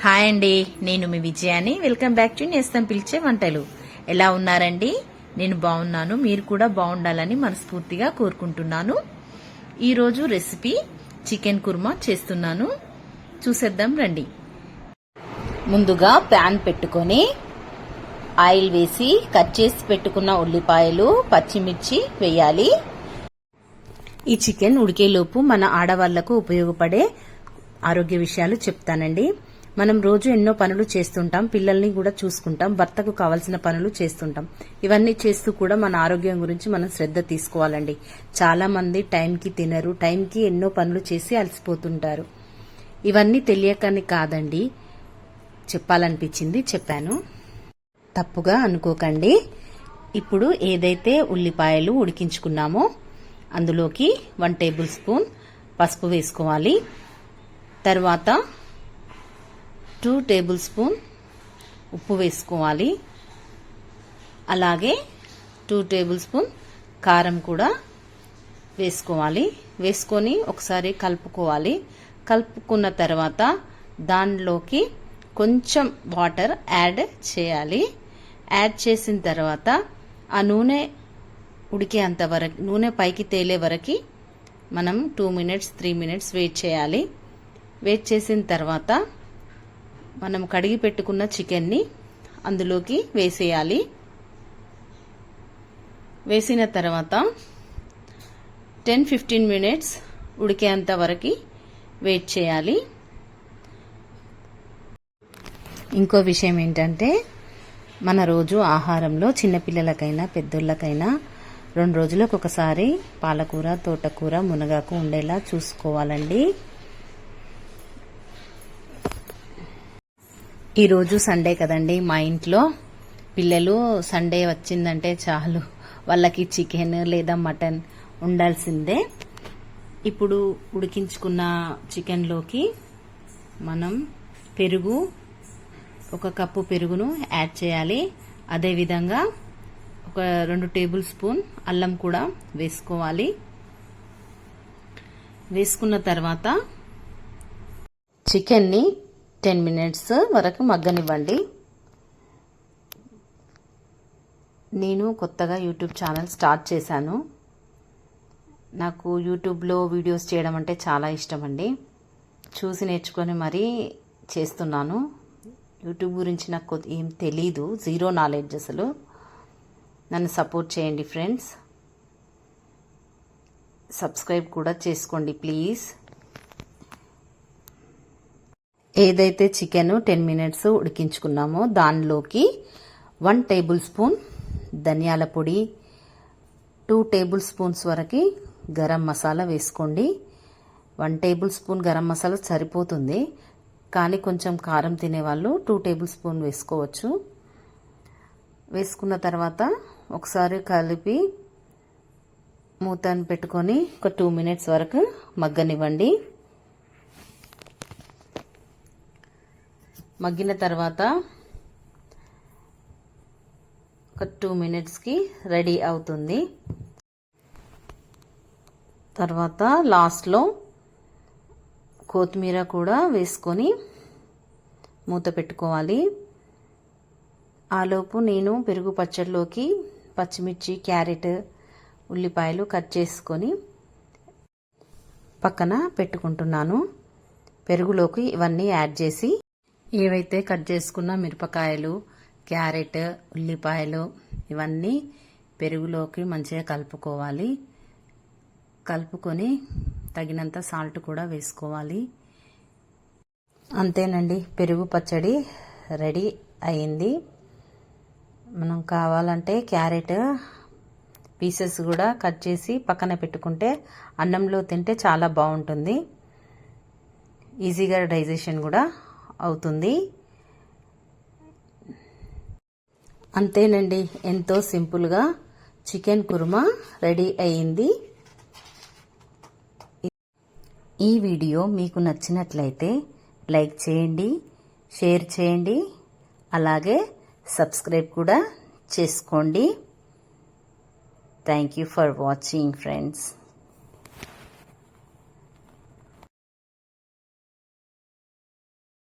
Hi అండి, నేను మీ విజయాని. Welcome back to నేస్తం పిలిచే వంటలు. ఎలా ఉన్నారండి? నేను బాగున్నాను. మీరు కూడా బాగుండాలని మనస్ఫూర్తిగా కోరుకుంటున్నాను. ఈరోజు రెసిపీ చికెన్ కుర్మా చేస్తున్నాను. చూసేద్దాం రండి. ముందుగా ప్యాన్ పెట్టుకొని ఆయిల్ వేసి కట్ చేసి పెట్టుకున్న ఉల్లిపాయలు, పచ్చిమిర్చి వేయాలి. ఈ చికెన్ ఉడికేలోపు మన ఆడవాళ్లకు ఉపయోగపడే ఆరోగ్య విషయాలు చెప్తానండి. మనం రోజు ఎన్నో పనులు చేస్తుంటాం, పిల్లల్ని కూడా చూసుకుంటాం, భర్తకు కావాల్సిన పనులు చేస్తుంటాం. ఇవన్నీ చేస్తూ కూడా మన ఆరోగ్యం గురించి మనం శ్రద్ధ తీసుకోవాలండి. చాలా మంది టైంకి తినరు, టైంకి ఎన్నో పనులు చేసి అలసిపోతుంటారు. ఇవన్నీ తెలియకని కాదండి, చెప్పాలనిపించింది చెప్పాను. తప్పుగా అనుకోకండి. ఇప్పుడు ఏదైతే ఉల్లిపాయలు ఉడికించుకున్నామో అందులోకి 1 టేబుల్ స్పూన్ పసుపు వేసుకోవాలి. తర్వాత 2 టేబుల్ స్పూన్ ఉప్పు వేసుకోవాలి. అలాగే 2 టేబుల్ స్పూన్ కారం కూడా వేసుకోవాలి. వేసుకొని ఒకసారి కలుపుకోవాలి. కలుపుకున్న తర్వాత దానిలోకి కొంచెం వాటర్ యాడ్ చేయాలి. యాడ్ చేసిన తర్వాత ఆ నూనె ఉడికేంత వరకు, నూనె పైకి తేలే వరకు మనం 2 మినిట్స్ 3 మినిట్స్ వెయిట్ చేయాలి. వెయిట్ చేసిన తర్వాత మనం కడిగి పెట్టుకున్న చికెన్ని అందులోకి వేసేయాలి. వేసిన తర్వాత 10-15 మినిట్స్ ఉడికేంత వరకు వెయిట్ చేయాలి. ఇంకో విషయం ఏంటంటే, మన రోజు ఆహారంలో చిన్నపిల్లలకైనా పెద్దోళ్ళకైనా 2 రోజులకు ఒకసారి పాలకూర, తోటకూర, మునగాకు ఉండేలా చూసుకోవాలండి. ఈరోజు సండే కదండి, మా ఇంట్లో పిల్లలు సండే వచ్చిందంటే చాలు వాళ్ళకి చికెన్ లేదా మటన్ ఉండాల్సిందే. ఇప్పుడు ఉడికించుకున్న చికెన్లోకి మనం పెరుగు, 1 కప్పు పెరుగును యాడ్ చేయాలి. అదేవిధంగా 2 టేబుల్ స్పూన్ అల్లం కూడా వేసుకోవాలి. వేసుకున్న తర్వాత చికెన్ని 10 మినిట్స్ వరకు మగ్గనివ్వండి. నేను కొత్తగా యూట్యూబ్ ఛానల్ స్టార్ట్ చేశాను. నాకు యూట్యూబ్లో వీడియోస్ చేయడం అంటే చాలా ఇష్టం అండి. చూసి నేర్చుకొని మరీ చేస్తున్నాను. యూట్యూబ్ గురించి నాకు ఏం తెలీదు, జీరో నాలెడ్జ్ అసలు. నన్ను సపోర్ట్ చేయండి ఫ్రెండ్స్. సబ్స్క్రైబ్ కూడా చేసుకోండి ప్లీజ్. ఏదైతే చికెన్ 10 మినిట్స్ ఉడికించుకున్నామో దానిలోకి 1 టేబుల్ స్పూన్ ధనియాల పొడి, 2 టేబుల్ స్పూన్స్ వరకు గరం మసాలా వేసుకోండి. 1 టేబుల్ స్పూన్ గరం మసాలా సరిపోతుంది, కానీ కొంచెం కారం తినేవాళ్ళు 2 టేబుల్ స్పూన్ వేసుకోవచ్చు. వేసుకున్న తర్వాత ఒకసారి కలిపి మూతను పెట్టుకొని ఒక 2 మినిట్స్ వరకు మగ్గనివ్వండి. మగ్గిన తర్వాత ఒక 2 మినిట్స్కి రెడీ అవుతుంది. తర్వాత లాస్ట్లో కొత్తిమీర కూడా వేసుకొని మూత పెట్టుకోవాలి. ఆలోపు నేను పెరుగు పచ్చడిలోకి పచ్చిమిర్చి, క్యారెట్, ఉల్లిపాయలు కట్ చేసుకొని పక్కన పెట్టుకుంటున్నాను. పెరుగులోకి ఇవన్నీ యాడ్ చేసి ఏవైతే కట్ చేసుకున్న మిరపకాయలు, క్యారెట్, ఉల్లిపాయలు ఇవన్నీ పెరుగులోకి మంచిగా కలుపుకోవాలి. కలుపుకొని తగినంత సాల్ట్ కూడా వేసుకోవాలి. అంతేనండి, పెరుగు పచ్చడి రెడీ అయింది. మనం కావాలంటే క్యారెట్ పీసెస్ కూడా కట్ చేసి పక్కన పెట్టుకుంటే అన్నంలో తింటే చాలా బాగుంటుంది. ఈజీగా డైజెషన్ కూడా అవుతుంది. అంతేనండి, ఎంతో సింపుల్గా చికెన్ కుర్మా రెడీ అయింది. ఈ వీడియో మీకు నచ్చినట్లయితే లైక్ చేయండి, షేర్ చేయండి, అలాగే సబ్స్క్రైబ్ కూడా చేసుకోండి. Thank you for watching friends.